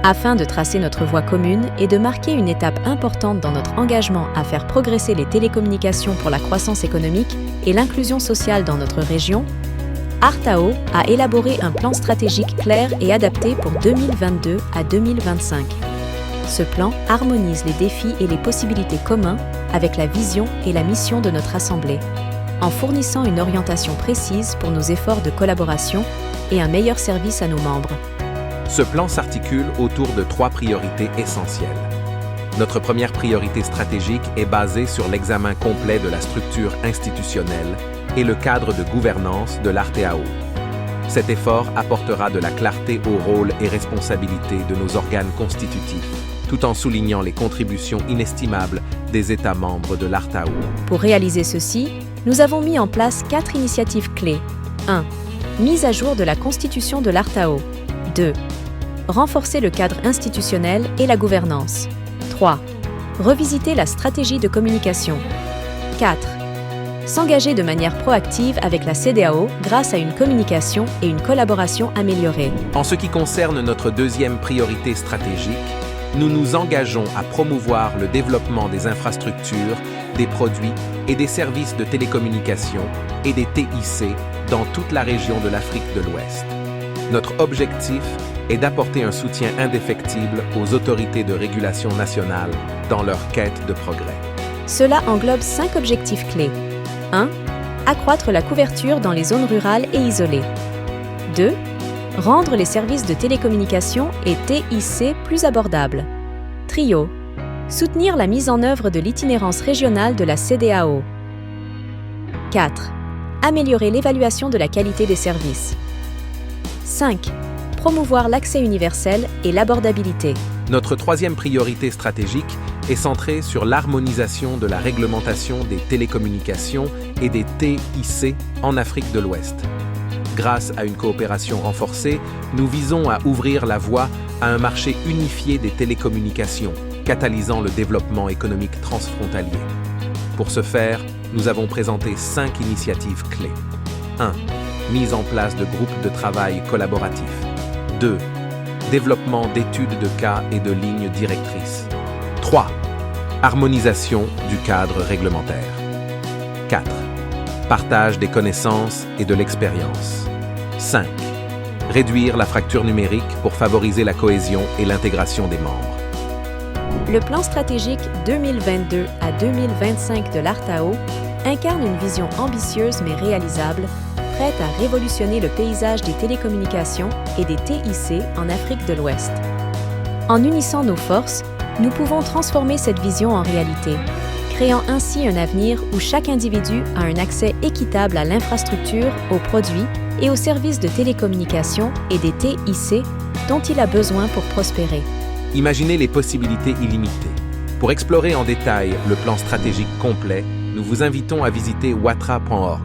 Afin de tracer notre voie commune et de marquer une étape importante dans notre engagement à faire progresser les télécommunications pour la croissance économique et l'inclusion sociale dans notre région, Artao a élaboré un plan stratégique clair et adapté pour 2022 à 2025. Ce plan harmonise les défis et les possibilités communs avec la vision et la mission de notre Assemblée, en fournissant une orientation précise pour nos efforts de collaboration et un meilleur service à nos membres. Ce plan s'articule autour de 3 priorités essentielles. Notre première priorité stratégique est basée sur l'examen complet de la structure institutionnelle et le cadre de gouvernance de l'Artao. Cet effort apportera de la clarté au rôle et responsabilités de nos organes constitutifs, tout en soulignant les contributions inestimables des États membres de l'Artao. Pour réaliser ceci, nous avons mis en place 4 initiatives clés. 1. Mise à jour de la constitution de l'Artao. 2. Renforcer le cadre institutionnel et la gouvernance. 3. Revisiter la stratégie de communication. 4. S'engager de manière proactive avec la CEDEAO grâce à une communication et une collaboration améliorées. En ce qui concerne notre deuxième priorité stratégique, nous nous engageons à promouvoir le développement des infrastructures, des produits et des services de télécommunication et des TIC dans toute la région de l'Afrique de l'Ouest. Notre objectif est d'apporter un soutien indéfectible aux autorités de régulation nationales dans leur quête de progrès. Cela englobe 5 objectifs clés. 1. Accroître la couverture dans les zones rurales et isolées. 2. Rendre les services de télécommunication et TIC plus abordables. Trio. Soutenir la mise en œuvre de l'itinérance régionale de la CEDEAO. 4. Améliorer l'évaluation de la qualité des services. 5. Promouvoir l'accès universel et l'abordabilité. Notre troisième priorité stratégique est centrée sur l'harmonisation de la réglementation des télécommunications et des TIC en Afrique de l'Ouest. Grâce à une coopération renforcée, nous visons à ouvrir la voie à un marché unifié des télécommunications, catalysant le développement économique transfrontalier. Pour ce faire, nous avons présenté 5 initiatives clés. 1. Mise en place de groupes de travail collaboratifs. 2. Développement d'études de cas et de lignes directrices. 3. Harmonisation du cadre réglementaire. 4. Partage des connaissances et de l'expérience. 5. Réduire la fracture numérique pour favoriser la cohésion et l'intégration des membres. Le plan stratégique 2022 à 2025 de l'Artao incarne une vision ambitieuse mais réalisable, prête à révolutionner le paysage des télécommunications et des TIC en Afrique de l'Ouest. En unissant nos forces, nous pouvons transformer cette vision en réalité, créant ainsi un avenir où chaque individu a un accès équitable à l'infrastructure, aux produits et aux services de télécommunications et des TIC dont il a besoin pour prospérer. Imaginez les possibilités illimitées. Pour explorer en détail le plan stratégique complet, nous vous invitons à visiter watra.org.